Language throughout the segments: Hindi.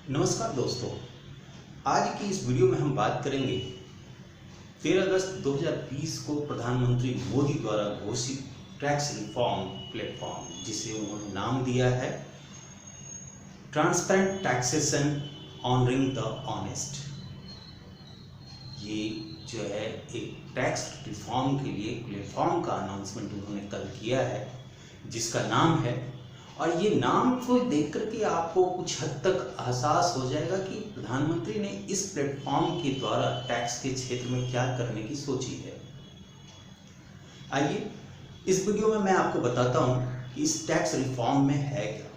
नमस्कार दोस्तों, आज की इस वीडियो में हम बात करेंगे 13 अगस्त 2020 को प्रधानमंत्री मोदी द्वारा घोषित टैक्स रिफॉर्म प्लेटफॉर्म, जिसे उन्होंने नाम दिया है transparent taxation honouring the honest. ये जो है एक टैक्स रिफॉर्म के लिए प्लेटफॉर्म का अनाउंसमेंट उन्होंने कल किया है, जिसका नाम है, और ये नाम को देख करके आपको कुछ हद तक एहसास हो जाएगा कि प्रधानमंत्री ने इस प्लेटफॉर्म के द्वारा टैक्स के क्षेत्र में क्या करने की सोची है। आइए इस वीडियो में मैं आपको बताता हूं कि इस टैक्स रिफॉर्म में है क्या।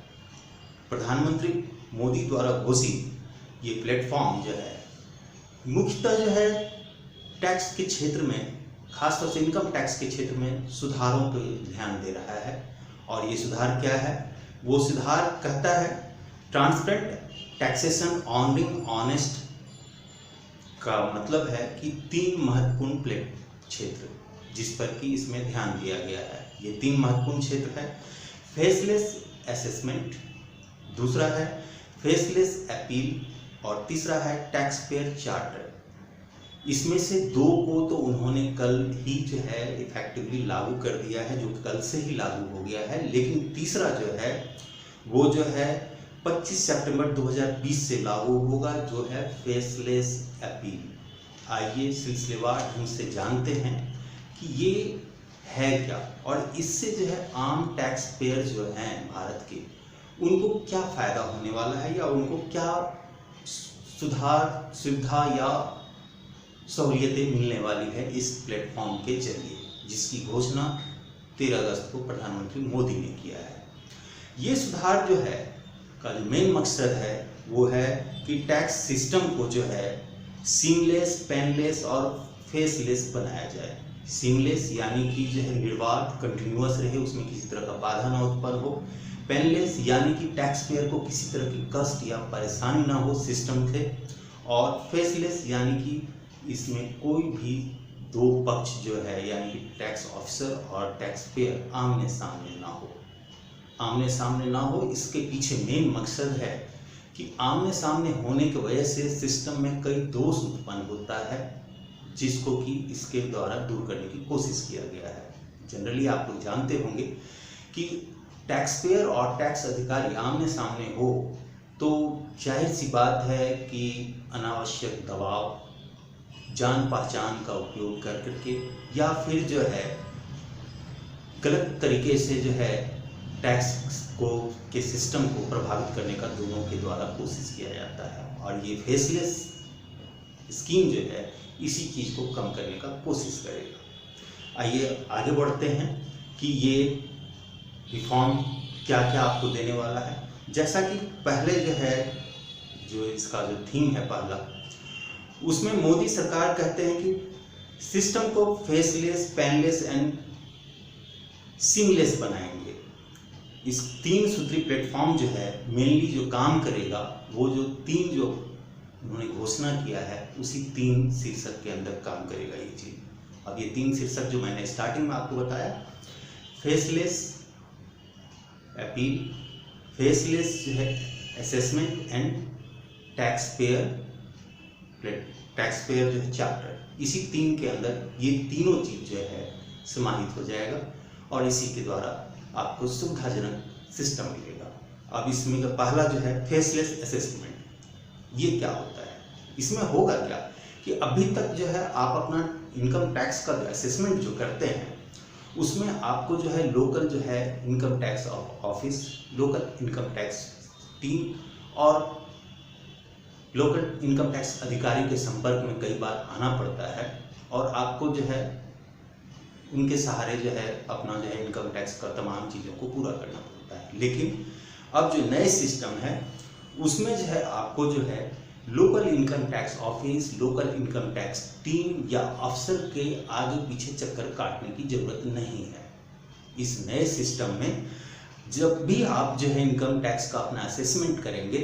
प्रधानमंत्री मोदी द्वारा घोषित ये प्लेटफॉर्म जो है मुख्यतः जो है टैक्स के क्षेत्र में, खासतौर से इनकम टैक्स के क्षेत्र में सुधारों पर ध्यान दे रहा है। और ये सुधार क्या है? वो सुधार कहता है ट्रांसपेरेंट टैक्सेशन ऑनरिंग ऑनेस्ट का मतलब है कि 3 महत्वपूर्ण क्षेत्र जिस पर कि इसमें ध्यान दिया गया है। ये 3 महत्वपूर्ण क्षेत्र है। फेसलेस असेसमेंट, दूसरा है फेसलेस अपील, और तीसरा है टैक्स पेयर चार्टर। इसमें से 2 को तो उन्होंने कल ही जो है इफेक्टिवली लागू कर दिया है, जो कल से ही लागू हो गया है। लेकिन तीसरा जो है वो जो है 25 सितंबर 2020 से लागू होगा, जो है फेसलेस अपील। आइए सिलसिलेवार ढंग से जानते हैं कि ये है क्या, और इससे जो है आम टैक्स पेयर जो हैं भारत के, उनको क्या फ़ायदा होने वाला है, या उनको क्या सुविधा या सहूलियतें मिलने वाली है इस प्लेटफॉर्म के जरिए, जिसकी घोषणा 13 अगस्त को प्रधानमंत्री मोदी ने किया है। ये सुधार जो है का जो मेन मकसद है वो है कि टैक्स सिस्टम को जो है सीमलेस, पेनलेस और फेसलेस बनाया जाए। सीमलेस यानी कि जो है निर्बाध, कंटिन्यूअस रहे, उसमें किसी तरह का बाधा ना उत्पन्न हो। पेनलेस यानी कि टैक्स पेयर को किसी तरह की कष्ट या परेशानी ना हो सिस्टम से। और फेसलेस यानी कि इसमें कोई भी 2 पक्ष जो है, यानी कि टैक्स ऑफिसर और टैक्स पेयर आमने सामने ना हो। इसके पीछे मेन मकसद है कि आमने सामने होने की वजह से सिस्टम में कई दोष उत्पन्न होता है, जिसको कि इसके द्वारा दूर करने की कोशिश किया गया है। जनरली आप लोग जानते होंगे कि टैक्स पेयर और टैक्स अधिकारी आमने सामने हो तो जाहिर सी बात है कि अनावश्यक दबाव, जान पहचान का उपयोग कर करके, या फिर जो है गलत तरीके से जो है टैक्स को के सिस्टम को प्रभावित करने का दोनों के द्वारा कोशिश किया जाता है। और ये फेसलेस स्कीम जो है इसी चीज़ को कम करने का कोशिश करेगा। आइए आगे बढ़ते हैं कि ये रिफॉर्म क्या क्या आपको देने वाला है। जैसा कि पहले जो है, जो इसका जो थीम है पहला, उसमें मोदी सरकार कहते हैं कि सिस्टम को फेसलेस, पेनलेस एंड सीमलेस बनाएंगे। इस 3 सूत्री प्लेटफॉर्म जो है मेनली जो काम करेगा, वो जो 3 जो उन्होंने घोषणा किया है उसी 3 शीर्षक के अंदर काम करेगा ये चीज़। अब ये 3 शीर्षक जो मैंने स्टार्टिंग में आपको बताया, फेसलेस अपील, फेसलेस जो है असेसमेंट एंड टैक्स पेयर जो है चार्टर, इसी 3 के अंदर ये तीनों चीज़ जो है समाहित हो जाएगा, और इसी के द्वारा आपको सुविधाजनक सिस्टम मिलेगा। अब इसमें का पहला जो है फेसलेस असेसमेंट, ये क्या होता है? इसमें होगा क्या कि अभी तक जो है आप अपना इनकम टैक्स का असेसमेंट जो करते हैं, उसमें आपको जो है लोकल जो है income tax office, local income tax team और लोकल इनकम टैक्स अधिकारी के संपर्क में कई बार आना पड़ता है, और आपको जो है उनके सहारे जो है अपना जो है इनकम टैक्स का तमाम चीज़ों को पूरा करना पड़ता है। लेकिन अब जो नए सिस्टम है उसमें जो है आपको जो है local income tax office, local income tax team या अफसर के आगे पीछे चक्कर काटने की ज़रूरत नहीं है। इस नए सिस्टम में जब भी आप जो है इनकम टैक्स का अपना असेसमेंट करेंगे,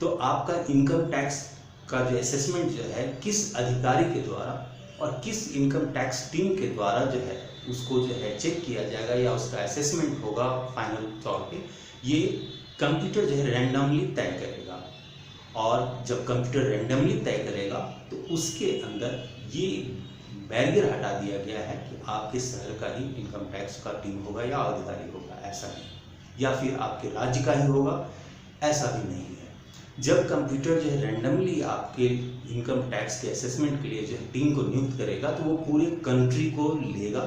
तो आपका इनकम टैक्स का जो असेसमेंट जो है किस अधिकारी के द्वारा और किस इनकम टैक्स टीम के द्वारा जो है उसको जो है चेक किया जाएगा, या उसका असेसमेंट होगा फाइनल तौर पे, ये कंप्यूटर जो है रैंडमली तय करेगा। और जब कंप्यूटर रैंडमली तय करेगा तो उसके अंदर ये बैरियर हटा दिया गया है कि आपके शहर का ही इनकम टैक्स का टीम होगा या अधिकारी होगा, ऐसा नहीं, या फिर आपके राज्य का ही होगा, ऐसा भी नहीं है। जब कंप्यूटर जो है रैंडमली आपके इनकम टैक्स के असेसमेंट के लिए जो है टीम को नियुक्त करेगा तो वो पूरे कंट्री को लेगा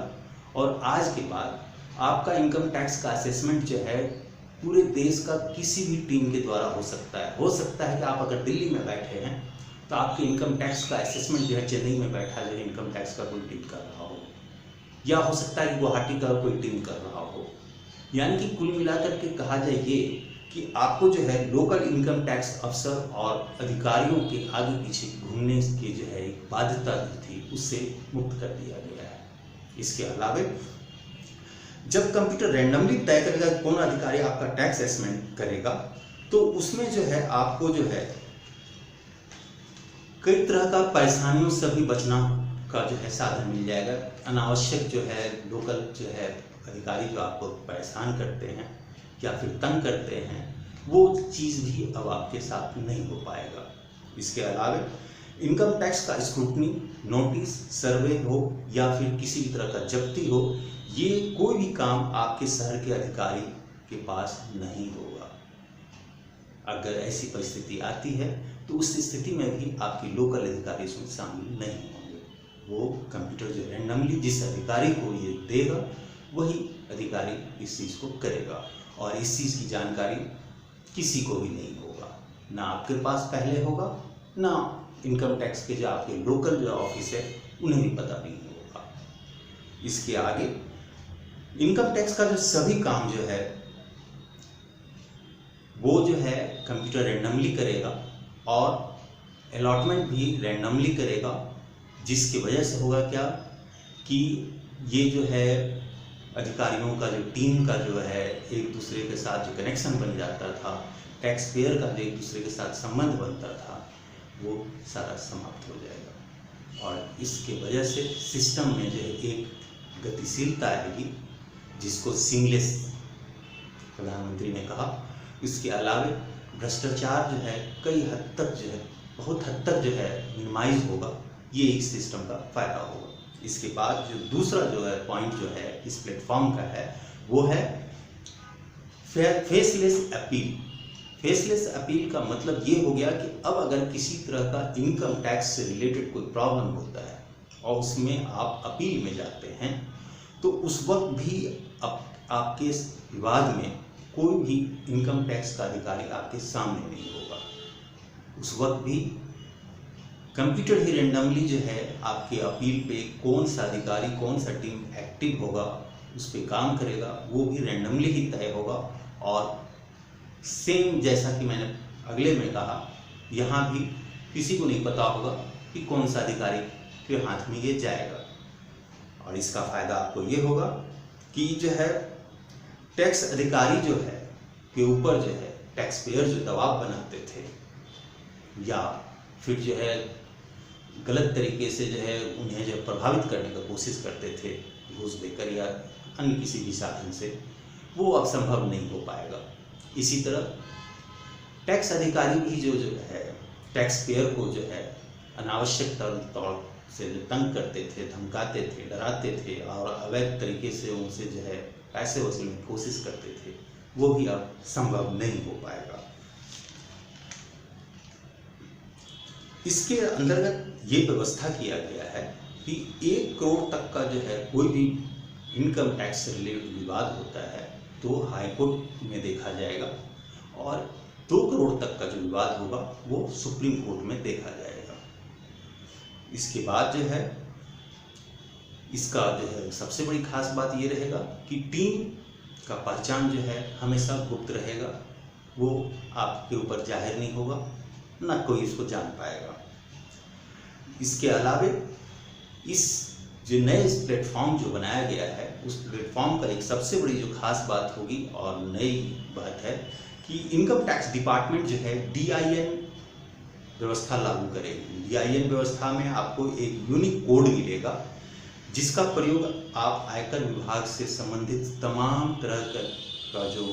और आज के बाद आपका इनकम टैक्स का असेसमेंट जो है पूरे देश का किसी भी टीम के द्वारा हो सकता है। हो सकता है कि आप अगर दिल्ली में बैठे हैं तो आपके इनकम टैक्स का असेसमेंट जो है चेन्नई में बैठा जो है इनकम टैक्स का कोई टीम कर रहा हो, या हो सकता है कि गुवाहाटी का कोई टीम कर रहा हो। यानी कि कुल मिलाकर के कहा जाए ये कि आपको जो है लोकल इनकम टैक्स अफसर और अधिकारियों के आगे पीछे घूमने की जो है एक बाध्यता थी उससे मुक्त कर दिया गया है। इसके अलावा जब कंप्यूटर रैंडमली तय करेगा कौन अधिकारी आपका टैक्स असेसमेंट करेगा तो उसमें जो है आपको जो है कई तरह का परेशानियों से भी बचना का जो है साधन मिल जाएगा। अनावश्यक जो है लोकल जो है अधिकारी जो आपको परेशान करते हैं या फिर तंग करते हैं वो चीज़ भी अब आपके साथ नहीं हो पाएगा। इसके अलावा इनकम टैक्स का स्क्रूटनी, नोटिस, सर्वे हो या फिर किसी भी तरह का जब्ती हो, ये कोई भी काम आपके शहर के अधिकारी के पास नहीं होगा। अगर ऐसी परिस्थिति आती है तो उस स्थिति में भी आपके लोकल अधिकारी इसमें शामिल नहीं होंगे। वो कंप्यूटर जो रैंडमली जिस अधिकारी को ये देगा वही अधिकारी इस चीज़ को करेगा और इस चीज़ की जानकारी किसी को भी नहीं होगा, ना आपके पास पहले होगा, ना इनकम टैक्स के जो आपके लोकल जो ऑफिस है उन्हें भी पता नहीं होगा। इसके आगे इनकम टैक्स का जो सभी काम जो है वो जो है कंप्यूटर रैंडमली करेगा और अलॉटमेंट भी रैंडमली करेगा, जिसकी वजह से होगा क्या कि ये जो है अधिकारियों का जो टीम का जो है एक दूसरे के साथ जो कनेक्शन बन जाता था, टैक्स पेयर का जो एक दूसरे के साथ संबंध बनता था, वो सारा समाप्त हो जाएगा और इसके वजह से सिस्टम में जो है एक गतिशीलता आएगी जिसको सीमलेस प्रधानमंत्री ने कहा। इसके अलावा भ्रष्टाचार जो है कई हद तक जो है बहुत हद तक जो है मिनिमाइज होगा, ये एक सिस्टम का फायदा होगा। इसके बाद जो दूसरा जो है पॉइंट जो है इस प्लेटफॉर्म का है वो है फेसलेस अपील। फेसलेस अपील का मतलब ये हो गया कि अब अगर किसी तरह का इनकम टैक्स से रिलेटेड कोई प्रॉब्लम होता है और उसमें आप अपील में जाते हैं तो उस वक्त भी आपके विवाद में कोई भी इनकम टैक्स का अधिकारी आपके सामने नहीं होगा। उस वक्त भी कंप्यूटर ही रैंडमली जो है आपके अपील पे कौन सा अधिकारी कौन सा टीम एक्टिव होगा उस पर काम करेगा, वो भी रैंडमली ही तय होगा। और सेम जैसा कि मैंने अगले में कहा, यहाँ भी किसी को नहीं पता होगा कि कौन सा अधिकारी के हाथ में ये जाएगा। और इसका फ़ायदा आपको ये होगा कि जो है टैक्स अधिकारी जो है के ऊपर जो है टैक्स पेयर जो दबाव बनाते थे या फिर जो है गलत तरीके से जो है उन्हें जो प्रभावित करने का कोशिश करते थे घूस देकर या अन्य किसी भी साधन से, वो अब संभव नहीं हो पाएगा। इसी तरह टैक्स अधिकारी भी जो है टैक्स पेयर को जो है अनावश्यक तौर से जो तंग करते थे, धमकाते थे, डराते थे और अवैध तरीके से उनसे जो है पैसे वसूलने की कोशिश करते थे, वो भी अब संभव नहीं हो पाएगा। इसके अंतर्गत ये व्यवस्था किया गया है कि 1 करोड़ तक का जो है कोई भी इनकम टैक्स से रिलेटेड विवाद होता है तो हाई कोर्ट में देखा जाएगा और 2 करोड़ तक का जो विवाद होगा वो सुप्रीम कोर्ट में देखा जाएगा। इसके बाद जो है इसका जो है सबसे बड़ी खास बात ये रहेगा कि टीम का पहचान जो है हमेशा गुप्त रहेगा, वो आपके ऊपर जाहिर नहीं होगा, ना कोई इसको जान पाएगा। इसके अलावा इस जो नए प्लेटफॉर्म जो बनाया गया है उस प्लेटफॉर्म का एक सबसे बड़ी जो खास बात होगी और नई बात है कि इनकम टैक्स डिपार्टमेंट जो है DIN व्यवस्था लागू करेगी। DIN व्यवस्था में आपको एक यूनिक कोड मिलेगा जिसका प्रयोग आप आयकर विभाग से संबंधित तमाम तरह का जो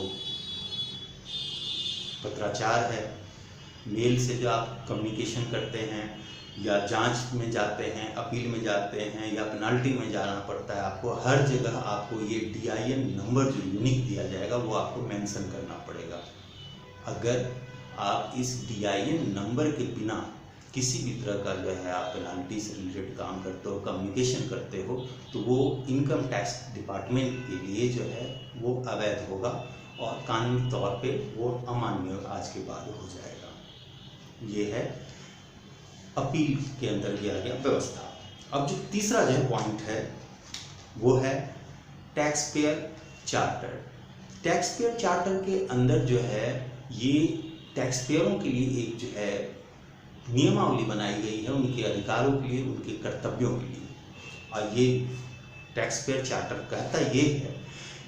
पत्राचार है मेल से जो आप कम्युनिकेशन करते हैं या जांच में जाते हैं, अपील में जाते हैं या पेनाल्टी में जाना पड़ता है, आपको हर जगह आपको ये DIN नंबर जो यूनिक दिया जाएगा वो आपको मेंशन करना पड़ेगा। अगर आप इस DIN नंबर के बिना किसी भी तरह का जो है आप पेनाल्टी से रिलेटेड काम करते हो, कम्युनिकेशन करते हो, तो वो इनकम टैक्स डिपार्टमेंट के लिए जो है वो अवैध होगा और कानूनी तौर पे वो अमान्य आज के बाद हो जाएगा। ये है अपील के अंदर किया गया व्यवस्था। अब जो तीसरा जो पॉइंट है वो है tax payer charter. Tax payer charter के अंदर जो है ये टैक्स पेयरों के लिए एक जो है नियमावली बनाई गई है उनके अधिकारों के लिए, उनके कर्तव्यों के लिए। और ये टैक्स पेयर चार्टर कहता ये है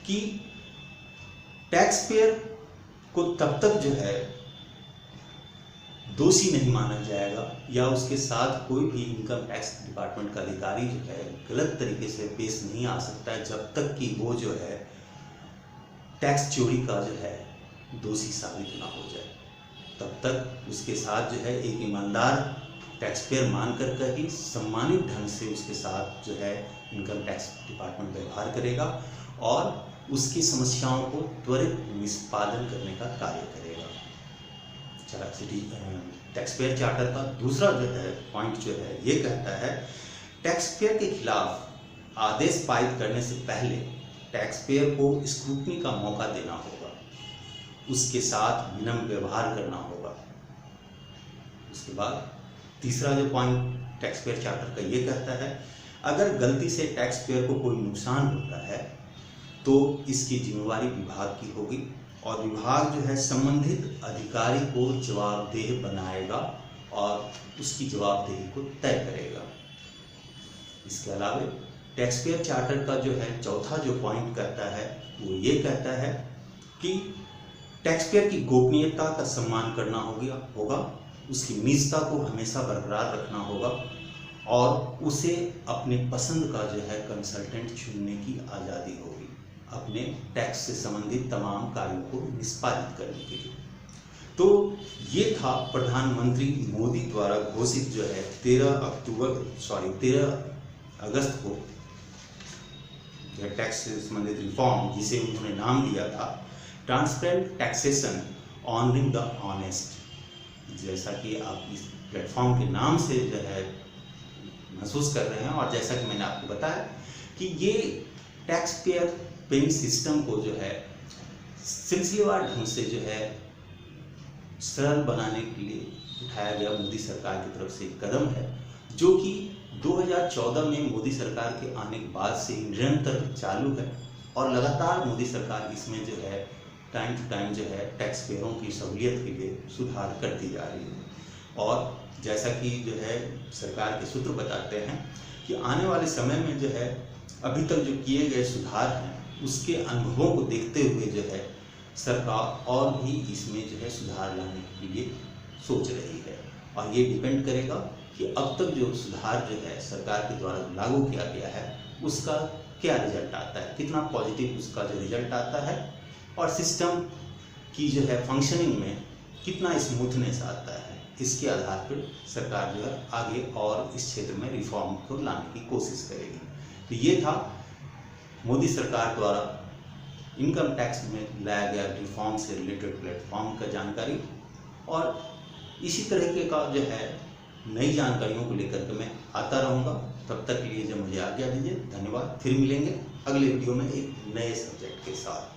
कि टैक्स पेयर को तब तक जो है दोषी नहीं माना जाएगा या उसके साथ कोई भी इनकम टैक्स डिपार्टमेंट का अधिकारी जो है गलत तरीके से पेश नहीं आ सकता है जब तक कि वो जो है टैक्स चोरी का जो है दोषी साबित ना हो जाए। तब तक उसके साथ जो है एक ईमानदार टैक्स पेयर मान कर ही सम्मानित ढंग से उसके साथ जो है इनकम टैक्स डिपार्टमेंट व्यवहार करेगा और उसकी समस्याओं को त्वरित निष्पादन करने का कार्य करेगा। टैक्स पेयर चार्टर का दूसरा जो है पॉइंट जो है ये कहता है टैक्स पेयर के खिलाफ आदेश पारित करने से पहले टैक्स पेयर को स्क्रूटनी का मौका देना होगा, उसके साथ विनम्र व्यवहार करना होगा। उसके बाद तीसरा जो पॉइंट टैक्स पेयर चार्टर का ये कहता है अगर गलती से टैक्स पेयर को कोई नुकसान होता है तो इसकी जिम्मेवारी विभाग की होगी और विभाग जो है संबंधित अधिकारी को जवाबदेह बनाएगा और उसकी जवाबदेही को तय करेगा। इसके अलावा टैक्स पेयर चार्टर का जो है चौथा जो पॉइंट कहता है वो ये कहता है कि टैक्स पेयर की गोपनीयता का सम्मान करना होगा, उसकी निजता को हमेशा बरकरार रखना होगा और उसे अपने पसंद का जो है कंसल्टेंट चुनने की आज़ादी होगी अपने टैक्स से संबंधित तमाम कार्यों को निष्पादित करने के लिए। तो ये था प्रधानमंत्री मोदी द्वारा घोषित जो है 13 अगस्त को टैक्स से संबंधित रिफॉर्म, जिसे उन्होंने नाम दिया था transparent taxation honouring the honest. जैसा कि आप इस प्लेटफॉर्म के नाम से जो है महसूस कर रहे हैं और जैसा कि मैंने आपको बताया कि ये टैक्स पेयर पेइंग सिस्टम को जो है सिलसिलेवार ढंग से जो है सरल बनाने के लिए उठाया गया मोदी सरकार की तरफ से एक कदम है, जो कि 2014 में मोदी सरकार के आने के बाद से निरंतर चालू है और लगातार मोदी सरकार इसमें जो है टाइम टू टाइम जो है टैक्स पेयरों की सहूलियत के लिए सुधार करती जा रही है। और जैसा कि जो है सरकार के सूत्र बताते हैं कि आने वाले समय में जो है अभी तक जो किए गए सुधार हैं उसके अनुभवों को देखते हुए जो है सरकार और भी इसमें जो है सुधार लाने के लिए सोच रही है। और ये डिपेंड करेगा कि अब तक जो सुधार जो है सरकार के द्वारा लागू किया गया है उसका क्या रिजल्ट आता है, कितना पॉजिटिव उसका जो रिजल्ट आता है और सिस्टम की जो है फंक्शनिंग में कितना स्मूथनेस आता है। इसके आधार पर सरकार जो है आगे और इस क्षेत्र में रिफॉर्म को लाने की कोशिश करेगी। तो ये था मोदी सरकार द्वारा इनकम टैक्स में लाया गया रिफॉर्म से रिलेटेड प्लेटफॉर्म का जानकारी, और इसी तरीके का जो है नई जानकारियों को लेकर के मैं आता रहूँगा। तब तक के लिए जो मुझे आज्ञा दीजिए, धन्यवाद। फिर मिलेंगे अगले वीडियो में एक नए सब्जेक्ट के साथ।